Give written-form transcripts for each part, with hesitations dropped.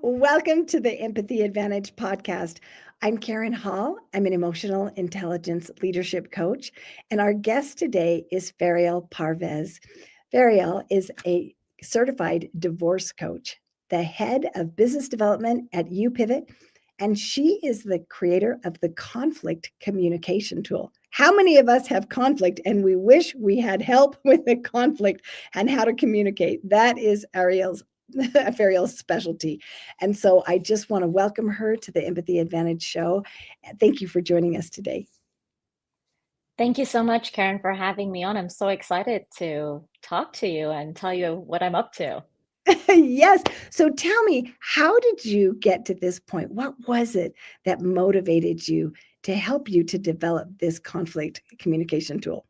Welcome to the Empathy Advantage podcast. I'm Karen Hall. I'm an emotional intelligence leadership coach, and our guest today is Feriyal Parvez. Feriyal is a certified divorce coach, the head of business development at UPivot, and she is the creator of the conflict communication tool. How many of us have conflict and we wish we had help with the conflict and how to communicate? That is Feriyal's specialty. And so I just want to welcome her to the Empathy Advantage show. Thank you for joining us today. Thank you so much, Karen, for having me on. I'm so excited to talk to you and tell you what I'm up to. Yes. So tell me, how did you get to this point? What was it that motivated you to help you to develop this conflict communication tool?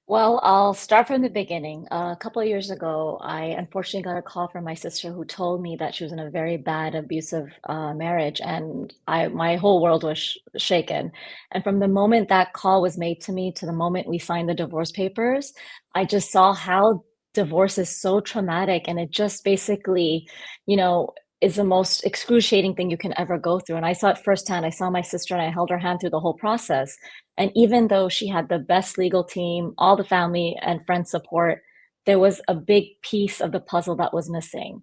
Well, I'll start from the beginning. A couple of years ago, I unfortunately got a call from my sister who told me that she was in a very bad, abusive marriage, and my whole world was shaken. And from the moment that call was made to me to the moment we signed the divorce papers, I just saw how divorce is so traumatic, and it just basically, you know, is the most excruciating thing you can ever go through. And I saw it firsthand. I saw my sister and I held her hand through the whole process. And even though she had the best legal team, all the family and friend support, there was a big piece of the puzzle that was missing.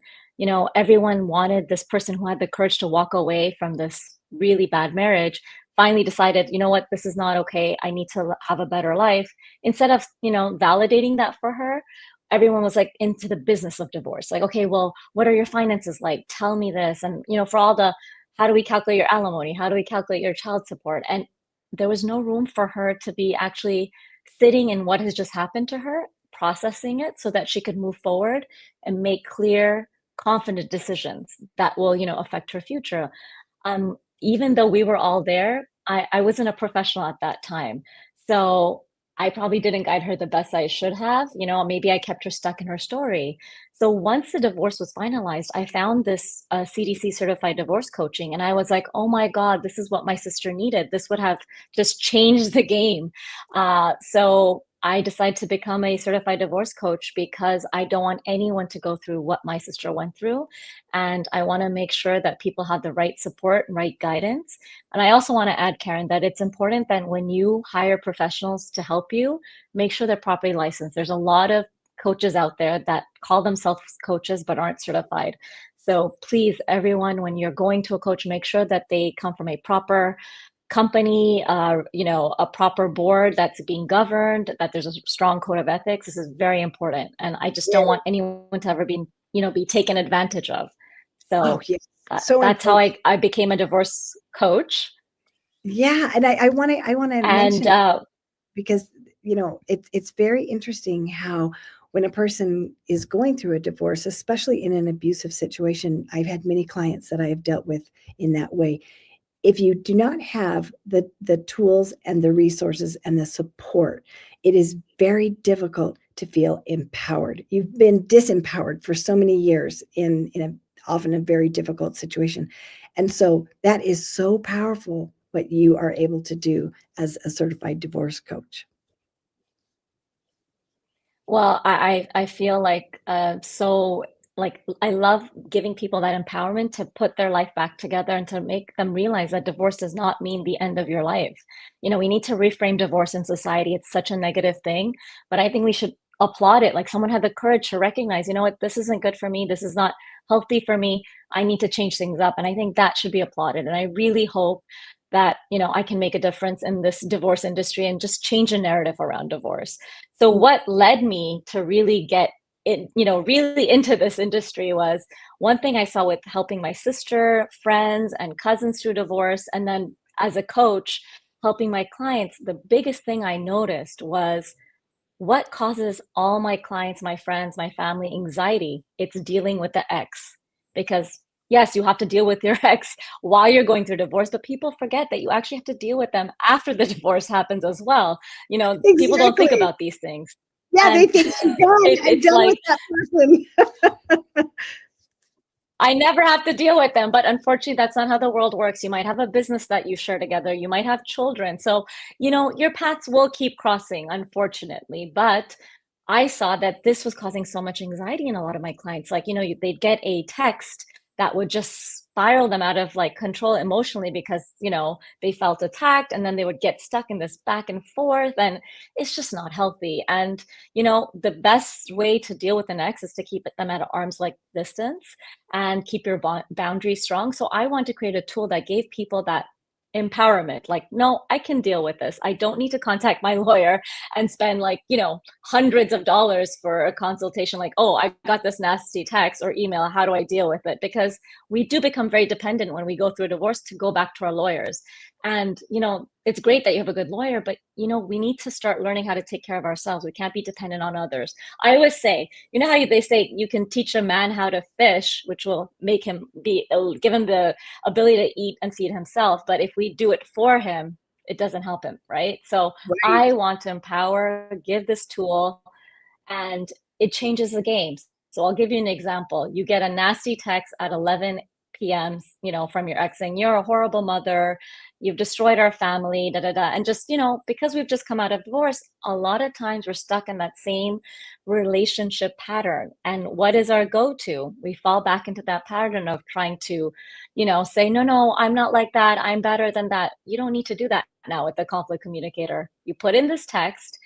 Everyone wanted this person who had the courage to walk away from this really bad marriage, finally decided, you know what, this is not okay. I need to have a better life. Instead of, validating that for her, everyone was like into the business of divorce. Like, okay, well, what are your finances like? Tell me this. And, for all the, how do we calculate your alimony? How do we calculate your child support? And there was no room for her to be actually sitting in what has just happened to her, processing it so that she could move forward and make clear, confident decisions that will, affect her future. Even though we were all there, I wasn't a professional at that time. So I probably didn't guide her the best I should have. Maybe I kept her stuck in her story. So once the divorce was finalized, I found this CDC certified divorce coaching, and I was like, oh my God, this is what my sister needed. This would have just changed the game. So I decided to become a certified divorce coach because I don't want anyone to go through what my sister went through. And I want to make sure that people have the right support and right guidance. And I also want to add, Karen, that it's important that when you hire professionals to help you, make sure they're properly licensed. There's a lot of coaches out there that call themselves coaches but aren't certified. So please, everyone, when you're going to a coach, make sure that they come from a proper company, a proper board that's being governed, that there's a strong code of ethics. This is very important. And I just don't want anyone to ever be taken advantage of. Oh, So yes. So that's how important. I became a divorce coach. Yeah. And I want to And mention, because it's very interesting how when a person is going through a divorce, especially in an abusive situation, I've had many clients that I have dealt with in that way. If you do not have the tools and the resources and the support, it is very difficult to feel empowered. You've been disempowered for so many years in a often a very difficult situation. And so that is so powerful what you are able to do as a certified divorce coach. well, I feel like so like I love giving people that empowerment to put their life back together and to make them realize that divorce does not mean the end of your life. We need to reframe divorce in society. It's such a negative thing, but I think we should applaud it. Like someone had the courage to recognize, you know what, this isn't good for me. This is not healthy for me. I need to change things up. And I think that should be applauded. And I really hope that, I can make a difference in this divorce industry and just change the narrative around divorce. So what led me to really get really into this industry was one thing I saw with helping my sister, friends, and cousins through divorce. And then as a coach, helping my clients, the biggest thing I noticed was what causes all my clients, my friends, my family anxiety? It's dealing with the ex. Because yes, you have to deal with your ex while you're going through divorce, but people forget that you actually have to deal with them after the divorce happens as well. People don't think Exactly. about these things. Yeah, they And think I'm done. I'm it's done with like that person. I never have to deal with them, but unfortunately, that's not how the world works. You might have a business that you share together, you might have children. So, your paths will keep crossing, unfortunately. But I saw that this was causing so much anxiety in a lot of my clients. Like, they'd get a text that would just spiral them out of like control emotionally because, they felt attacked, and then they would get stuck in this back and forth, and it's just not healthy. And, the best way to deal with an ex is to keep them at arm's length distance and keep your boundaries strong. So I want to create a tool that gave people that empowerment. Like, no, I can deal with this. I don't need to contact my lawyer and spend like, hundreds of dollars for a consultation. Like, oh, I got this nasty text or email. How do I deal with it? Because we do become very dependent when we go through a divorce to go back to our lawyers. And, it's great that you have a good lawyer, but, we need to start learning how to take care of ourselves. We can't be dependent on others. I always say, how they say you can teach a man how to fish, which will make him give him the ability to eat and feed himself. But if we do it for him, it doesn't help him, right? So Right. I want to empower, give this tool, and it changes the game. So I'll give you an example. You get a nasty text at 11 p.m., from your ex saying, you're a horrible mother, you've destroyed our family, da da da. And just, because we've just come out of divorce, a lot of times we're stuck in that same relationship pattern. And what is our go-to? We fall back into that pattern of trying to, say, no, no, I'm not like that. I'm better than that. You don't need to do that now with the conflict communicator. You put in this text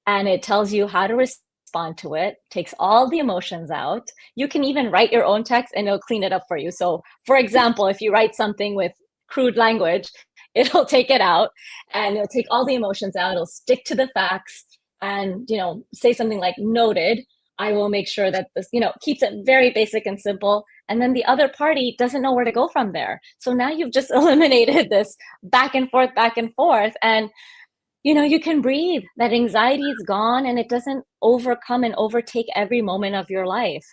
and it tells you how to respond to it, takes all the emotions out. You can even write your own text and it'll clean it up for you. So, for example, if you write something with crude language, it'll take it out and it'll take all the emotions out. It'll stick to the facts and, say something like noted. I will make sure that this, keeps it very basic and simple. And then the other party doesn't know where to go from there. So now you've just eliminated this back and forth, back and forth. And you can breathe. That anxiety is gone and it doesn't overcome and overtake every moment of your life.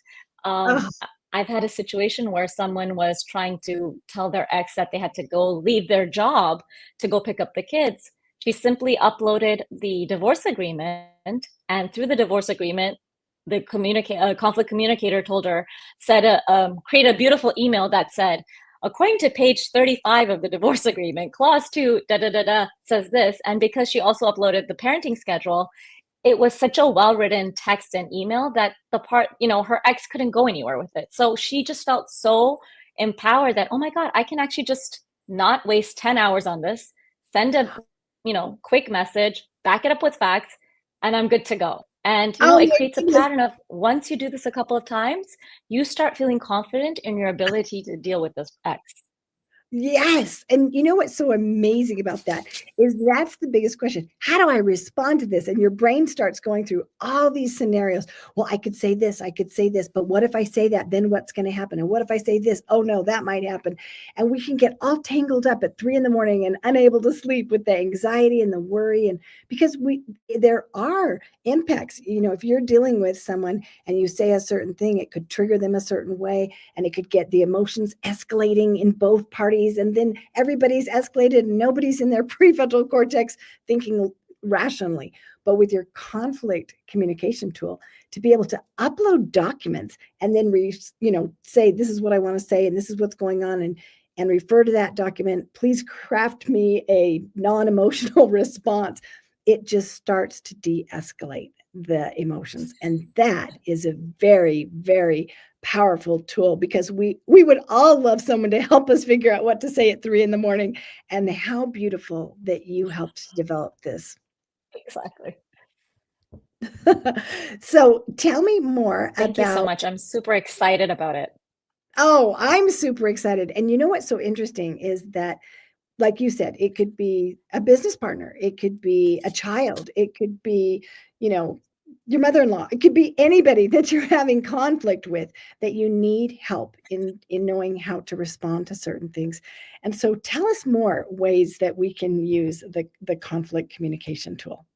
Oh, I've had a situation where someone was trying to tell their ex that they had to go leave their job to go pick up the kids. She simply uploaded the divorce agreement, and through the divorce agreement, the conflict communicator told her, create a beautiful email that said, according to page 35 of the divorce agreement, clause 2, da da da da, says this. And because she also uploaded the parenting schedule, it was such a well-written text and email that her ex couldn't go anywhere with it. So she just felt so empowered that, oh my God, I can actually just not waste 10 hours on this, send a, quick message, back it up with facts, and I'm good to go. And, oh it my creates a goodness. pattern of once you do this a couple of times, you start feeling confident in your ability to deal with this ex. Yes, and you know what's so amazing about that is that's the biggest question. How do I respond to this? And your brain starts going through all these scenarios. Well, I could say this, but what if I say that? Then what's going to happen? And what if I say this? Oh no, that might happen. And we can get all tangled up at 3 a.m. and unable to sleep with the anxiety and the worry. And because there are impacts, if you're dealing with someone and you say a certain thing, it could trigger them a certain way and it could get the emotions escalating in both parties, and then everybody's escalated and nobody's in their prefrontal cortex thinking rationally. But with your conflict communication tool, to be able to upload documents and then say this is what I want to say and this is what's going on, and refer to that document, please craft me a non-emotional response, it just starts to de-escalate the emotions. And that is a very, very powerful tool, because we would all love someone to help us figure out what to say at 3 a.m. And how beautiful that you helped develop this. Exactly. So tell me more Thank you so about. much. I'm super excited about it. Oh, I'm super excited. And you know what's so interesting is that, like you said, it could be a business partner, it could be a child, it could be, you know, your mother-in-law, it could be anybody that you're having conflict with, that you need help in knowing how to respond to certain things. And so tell us more ways that we can use the conflict communication tool.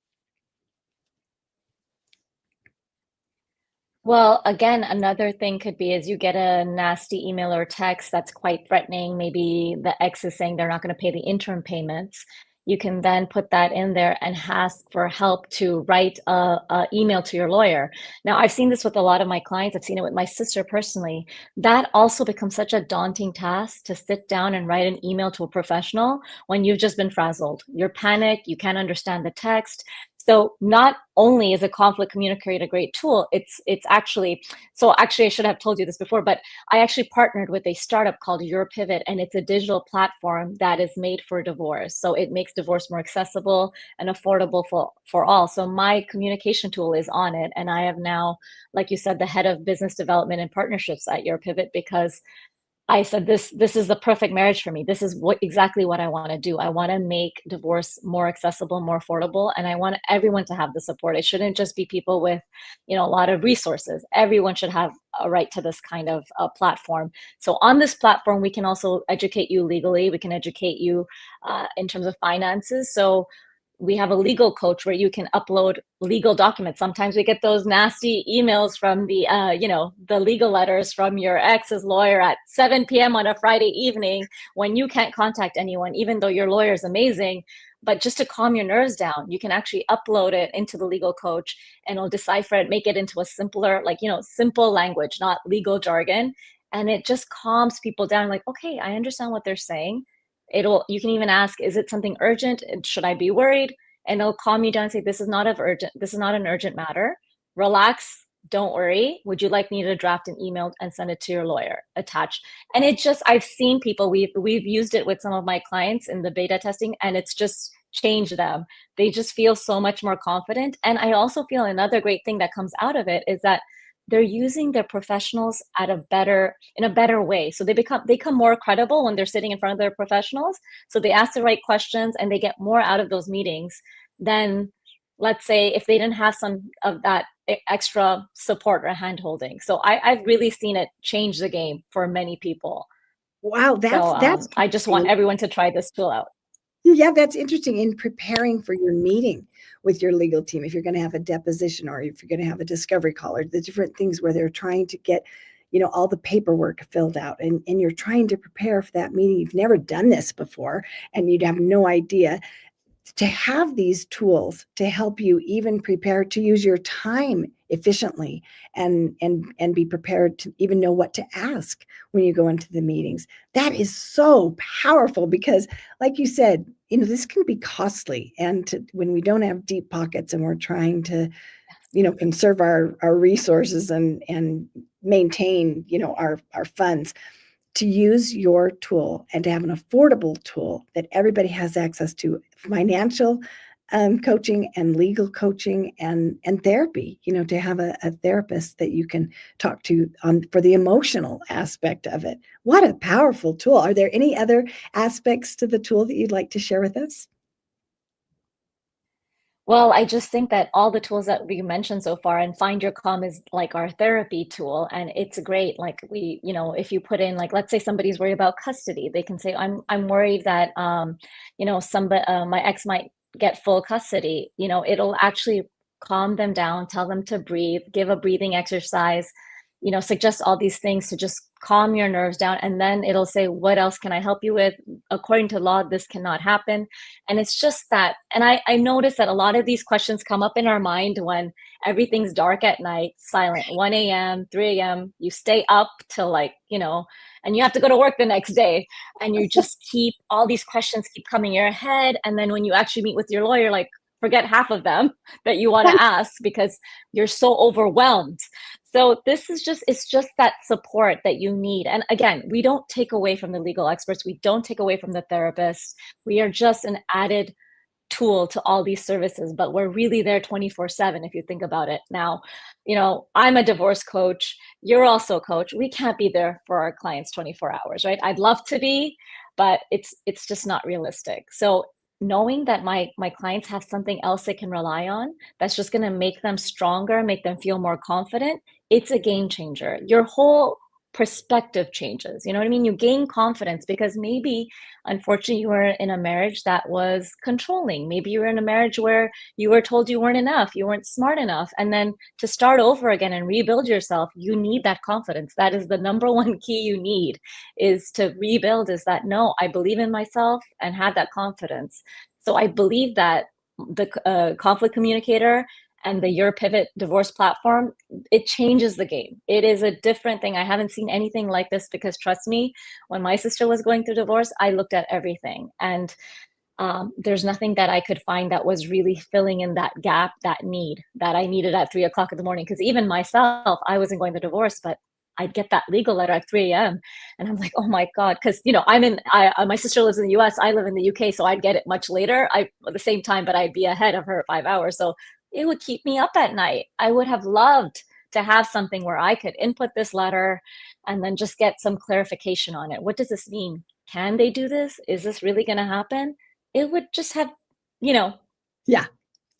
Well, again, another thing could be is you get a nasty email or text that's quite threatening. Maybe the ex is saying they're not going to pay the interim payments. You can then put that in there and ask for help to write a email to your lawyer. Now, I've seen this with a lot of my clients. I've seen it with my sister personally. That also becomes such a daunting task to sit down and write an email to a professional when you've just been frazzled. You're panicked. You can't understand the text. So not only is a conflict communicator a great tool, it's actually, so actually I should have told you this before, but I actually partnered with a startup called Your Pivot, and it's a digital platform that is made for divorce. So it makes divorce more accessible and affordable for all. So my communication tool is on it. And I am now, like you said, the head of business development and partnerships at Your Pivot, because I said this is the perfect marriage for me. This is exactly what I want to do. I want to make divorce more accessible, more affordable, and I want everyone to have the support. It shouldn't just be people with, a lot of resources. Everyone should have a right to this kind of platform. So on this platform, we can also educate you legally. We can educate you in terms of finances. So we have a legal coach where you can upload legal documents. Sometimes we get those nasty emails from the legal letters from your ex's lawyer at 7 p.m. on a Friday evening when you can't contact anyone, even though your lawyer is amazing. But just to calm your nerves down, you can actually upload it into the legal coach, and it'll decipher it, make it into a simpler, simple language, not legal jargon. And it just calms people down. Like, okay, I understand what they're saying. You can even ask, is it something urgent? Should I be worried? And it'll calm you down and say, this is not an urgent matter. Relax, don't worry. Would you like me to draft an email and send it to your lawyer attached? And it just, I've seen people, we've used it with some of my clients in the beta testing, and it's just changed them. They just feel so much more confident. And I also feel another great thing that comes out of it is that they're using their professionals in a better way. So they become more credible when they're sitting in front of their professionals. So they ask the right questions and they get more out of those meetings than, let's say, if they didn't have some of that extra support or hand holding. So I've really seen it change the game for many people. Wow, So that's I just want interesting. everyone to try this tool out. Yeah, that's interesting in preparing for your meeting with your legal team. If you're going to have a deposition or if you're going to have a discovery call or the different things where they're trying to get, all the paperwork filled out and you're trying to prepare for that meeting. You've never done this before and you'd have no idea to have these tools to help you even prepare to use your time efficiently and be prepared to even know what to ask when you go into the meetings. That is so powerful because, like you said, this can be costly, and when we don't have deep pockets and we're trying to conserve our resources and maintain our funds, to use your tool and to have an affordable tool that everybody has access to, financial coaching and legal coaching and therapy, to have a therapist that you can talk to on for the emotional aspect of it. What a powerful tool. Are there any other aspects to the tool that you'd like to share with us? Well, I just think that all the tools that we mentioned so far, and Find Your Calm is like our therapy tool, and it's great. Like if you put in, like, let's say somebody's worried about custody, they can say, I'm worried that somebody my ex might get full custody. It'll actually calm them down, tell them to breathe, give a breathing exercise, suggest all these things to just calm your nerves down, and then it'll say, what else can I help you with? According to law, this cannot happen. And it's just that, and I notice that a lot of these questions come up in our mind when everything's dark at night, silent, 1 a.m., 3 a.m. You stay up till and you have to go to work the next day. And you just keep, all these questions keep coming in your head. And then when you actually meet with your lawyer, like, forget half of them that you want to ask because you're so overwhelmed. So it's just that support that you need. And again, we don't take away from the legal experts. We don't take away from the therapists. We are just an added tool to all these services, but we're really there 24/7 if you think about it. Now, I'm a divorce coach. You're also a coach. We can't be there for our clients 24 hours, right? I'd love to be, but it's just not realistic. So knowing that my clients have something else they can rely on that's just going to make them stronger, make them feel more confident, it's a game changer. Your whole perspective changes. You know what I mean? You gain confidence because maybe, unfortunately, you were in a marriage that was controlling. Maybe you were in a marriage where you were told you weren't enough, you weren't smart enough. And then to start over again and rebuild yourself, you need that confidence. That is the number one key you need, is to rebuild, is that, no, I believe in myself, and have that confidence. So I believe that the conflict communicator and the Your Pivot divorce platform, it changes the game. It is a different thing. I haven't seen anything like this because, trust me, when my sister was going through divorce, I looked at everything. And there's nothing that I could find that was really filling in that gap, that need that I needed at 3 o'clock in the morning. Because even myself, I wasn't going to divorce, but I'd get that legal letter at 3 a.m. And I'm like, oh my God. Because, my sister lives in the US, I live in the UK. So I'd get it much later, at the same time, but I'd be ahead of her 5 hours. So it would keep me up at night. I would have loved to have something where I could input this letter and then just get some clarification on it. What does this mean? Can they do this? Is this really going to happen? It would just have, you know, Yeah,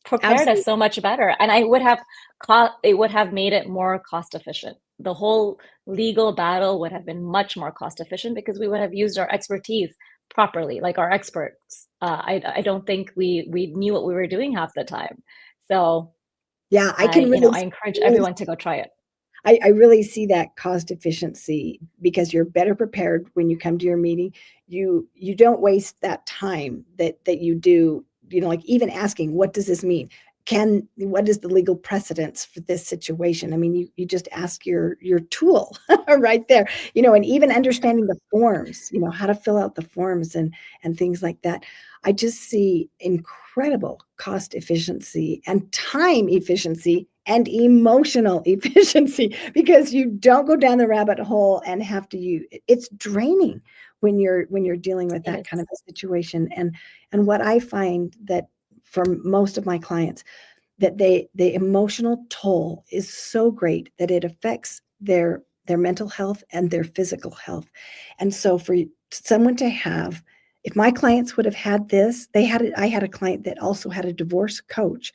prepared us absolutely. so much better. And I would have it would have made it more cost efficient. The whole legal battle would have been much more cost efficient because we would have used our expertise properly, like our experts. I don't think we knew what we were doing half the time. So Yeah, I can I encourage really everyone to go try it. I really see that cost efficiency because you're better prepared when you come to your meeting. You don't waste that time that you do, like even asking, what does this mean? What is the legal precedence for this situation? I mean, you just ask your tool right there, and even understanding the forms, how to fill out the forms and things like that. I just see incredible cost efficiency and time efficiency and emotional efficiency because you don't go down the rabbit hole and have to it's draining when you're dealing with It that kind is. of a situation. And what I find that for most of my clients, that the emotional toll is so great that it affects their mental health and their physical health. And so for someone to have, if my clients would have had this, I had a client that also had a divorce coach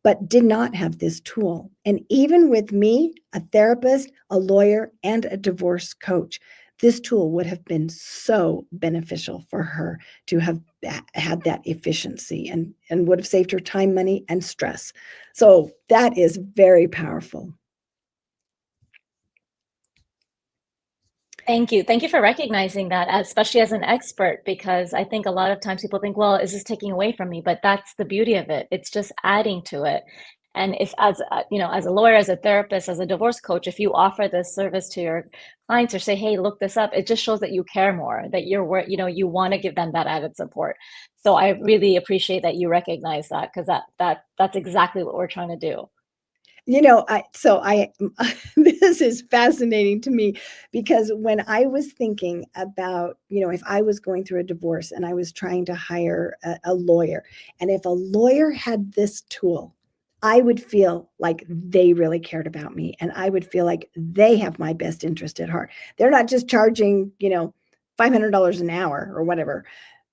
but did not have this tool. And even with me, a therapist, a lawyer, and a divorce coach, this tool would have been so beneficial for her to have had that efficiency and would have saved her time, money, and stress. So that is very powerful. Thank you. Thank you for recognizing that, especially as an expert, because I think a lot of times people think, well, is this taking away from me? But that's the beauty of it. It's just adding to it. And if, as a lawyer, as a therapist, as a divorce coach, if you offer this service to your clients or say, hey, look this up, it just shows that you care more, that you want to give them that added support. So I really appreciate that you recognize that because that's exactly what we're trying to do. I this is fascinating to me because when I was thinking about, if I was going through a divorce and I was trying to hire a lawyer, and if a lawyer had this tool, I would feel like they really cared about me and I would feel like they have my best interest at heart. They're not just charging, $500 an hour or whatever.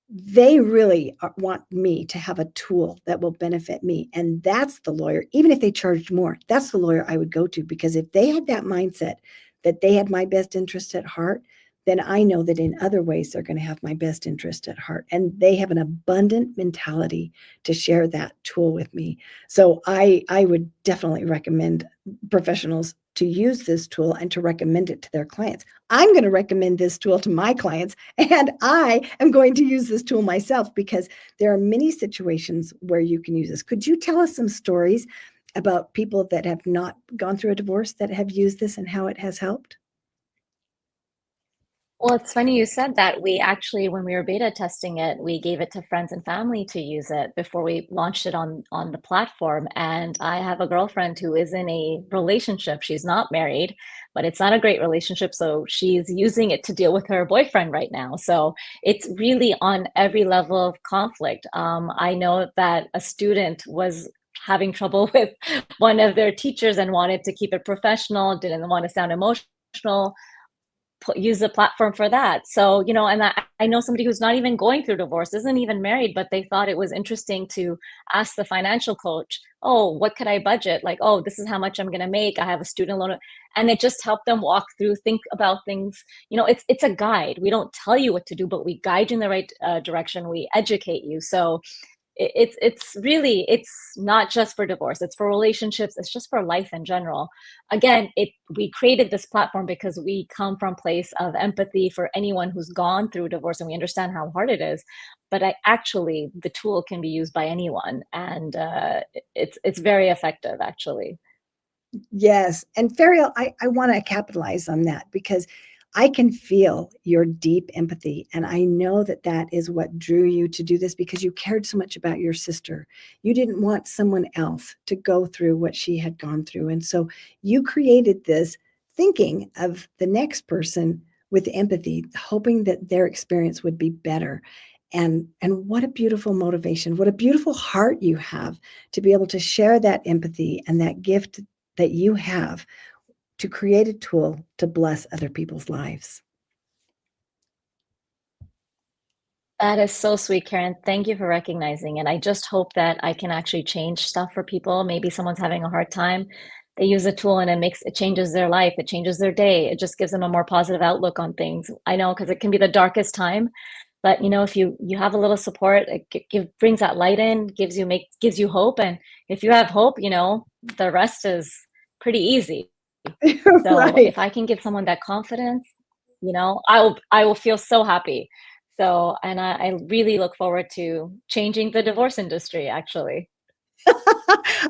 They really want me to have a tool that will benefit me. And that's the lawyer, even if they charged more, that's the lawyer I would go to because if they had that mindset that they had my best interest at heart, then I know that in other ways they're going to have my best interest at heart. And they have an abundant mentality to share that tool with me. So I would definitely recommend professionals to use this tool and to recommend it to their clients. I'm going to recommend this tool to my clients, and I am going to use this tool myself because there are many situations where you can use this. Could you tell us some stories about people that have not gone through a divorce that have used this and how it has helped? Well, it's funny you said that. We actually, when we were beta testing it, we gave it to friends and family to use it before we launched it on the platform. And I have a girlfriend who is in a relationship. She's not married, but it's not a great relationship. So she's using it to deal with her boyfriend right now. So it's really on every level of conflict. I know that a student was having trouble with one of their teachers and wanted to keep it professional, didn't want to sound emotional, use the platform for that. So, and I know somebody who's not even going through divorce, isn't even married, but they thought it was interesting to ask the financial coach, oh, what could I budget? Like, oh, this is how much I'm going to make. I have a student loan. And it just helped them walk through, think about things. It's a guide. We don't tell you what to do, but we guide you in the right direction. We educate you. So it's really, it's not just for divorce, it's for relationships, it's just for life in general. Again, it we created this platform because we come from place of empathy for anyone who's gone through divorce and we understand how hard it is. But actually the tool can be used by anyone, and it's very effective actually. Yes. And Ferial, I want to capitalize on that because I can feel your deep empathy. And I know that that is what drew you to do this because you cared so much about your sister. You didn't want someone else to go through what she had gone through. And so you created this thinking of the next person with empathy, hoping that their experience would be better. And what a beautiful motivation, what a beautiful heart you have to be able to share that empathy and that gift that you have to create a tool to bless other people's lives. That is so sweet, Karen. Thank you for recognizing it. I just hope that I can actually change stuff for people. Maybe someone's having a hard time. They use a tool and it changes their life, it changes their day. It just gives them a more positive outlook on things. I know because it can be the darkest time, but if you have a little support, brings that light in, gives you hope, and if you have hope, the rest is pretty easy. So Right. if I can give someone that confidence, I will feel so happy. So, and I really look forward to changing the divorce industry, actually.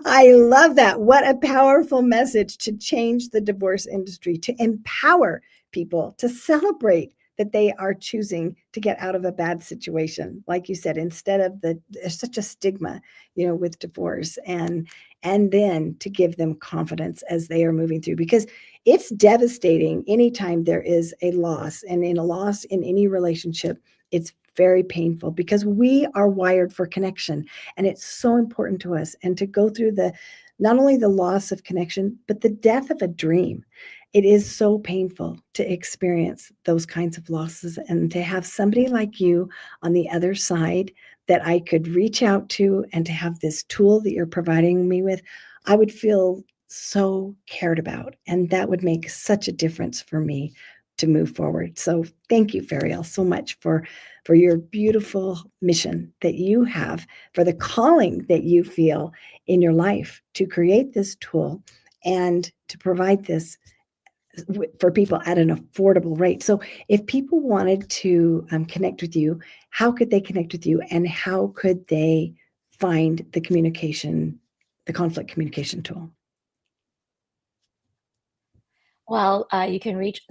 I love that. What a powerful message to change the divorce industry, to empower people, to celebrate that they are choosing to get out of a bad situation. Like you said, instead of there's such a stigma, with divorce, and then to give them confidence as they are moving through, because it's devastating anytime there is a loss, and in a loss in any relationship, it's very painful because we are wired for connection, and it's so important to us. And to go through the not only the loss of connection, but the death of a dream. It is so painful to experience those kinds of losses, and to have somebody like you on the other side that I could reach out to, and to have this tool that you're providing me with, I would feel so cared about. And that would make such a difference for me to move forward. So thank you, Feriyal, so much for your beautiful mission that you have, for the calling that you feel in your life to create this tool and to provide this for people at an affordable rate. So, if people wanted to connect with you, how could they connect with you, and how could they find the conflict communication tool? Well, you can reach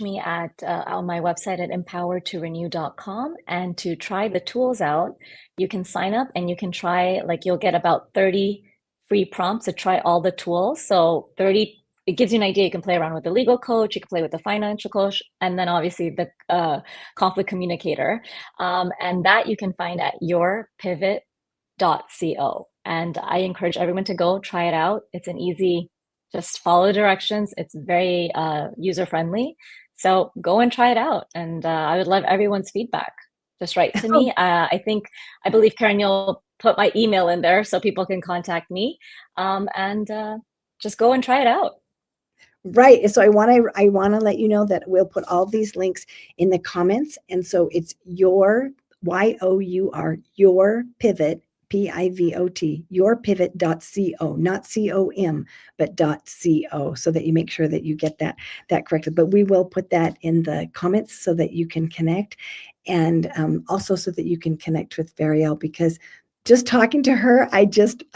me at on my website at empoweredtorenew.com, and to try the tools out, you can sign up and you can try, like, you'll get about 30 free prompts to try all the tools. So 30, it gives you an idea. You can play around with the legal coach, you can play with the financial coach, and then obviously the conflict communicator. And that you can find at yourpivot.co. And I encourage everyone to go try it out. It's an easy, just follow the directions. It's very user friendly. So go and try it out. And I would love everyone's feedback. Just write to me. I believe, Karen, you'll put my email in there so people can contact me. And just go and try it out. Right. So I want to let you know that we'll put all these links in the comments. And so it's your YOUR, your pivot, PIVOT, yourpivot.co, not COM, but .co, so that you make sure that you get that corrected. But we will put that in the comments so that you can connect, and also so that you can connect with Veriel, because just talking to her, I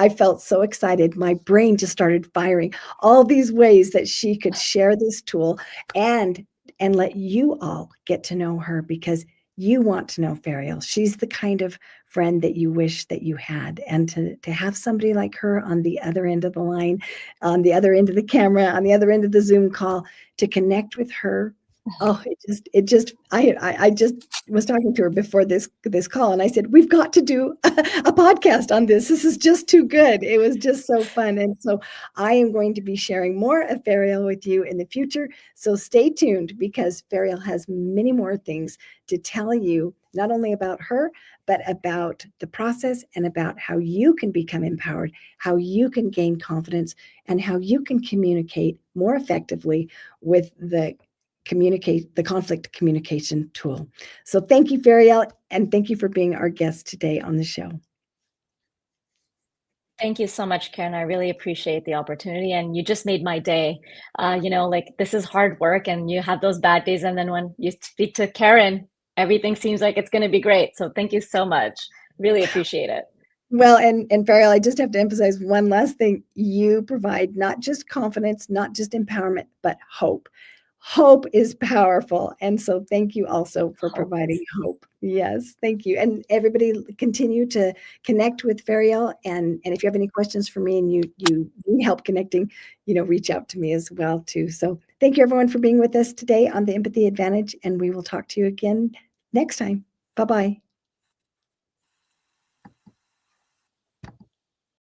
felt so excited. My brain just started firing all these ways that she could share this tool, and let you all get to know her, because you want to know Ferial. She's the kind of friend that you wish that you had. And to have somebody like her on the other end of the line, on the other end of the camera, on the other end of the Zoom call, to connect with her. Oh, I just was talking to her before this call, and I said, we've got to do a podcast on this. This is just too good. It was just so fun. And so I am going to be sharing more of Ferial with you in the future. So stay tuned, because Ferial has many more things to tell you, not only about her, but about the process, and about how you can become empowered, how you can gain confidence, and how you can communicate more effectively with the conflict communication tool. So thank you, Ferial, and thank you for being our guest today on the show. Thank you so much, Karen. I really appreciate the opportunity, and you just made my day. Like, this is hard work, and you have those bad days, and then when you speak to Karen, everything seems like it's going to be great. So thank you so much. Really appreciate it. Well, and Ferial, I just have to emphasize one last thing. You provide not just confidence, not just empowerment, but hope. Hope is powerful. And so thank you also for Hope providing is. hope. Yes, thank you. And everybody continue to connect with Ferial. And if you have any questions for me and you need help connecting, reach out to me as well too. So thank you everyone for being with us today on the Empathy Advantage. And we will talk to you again next time. Bye-bye.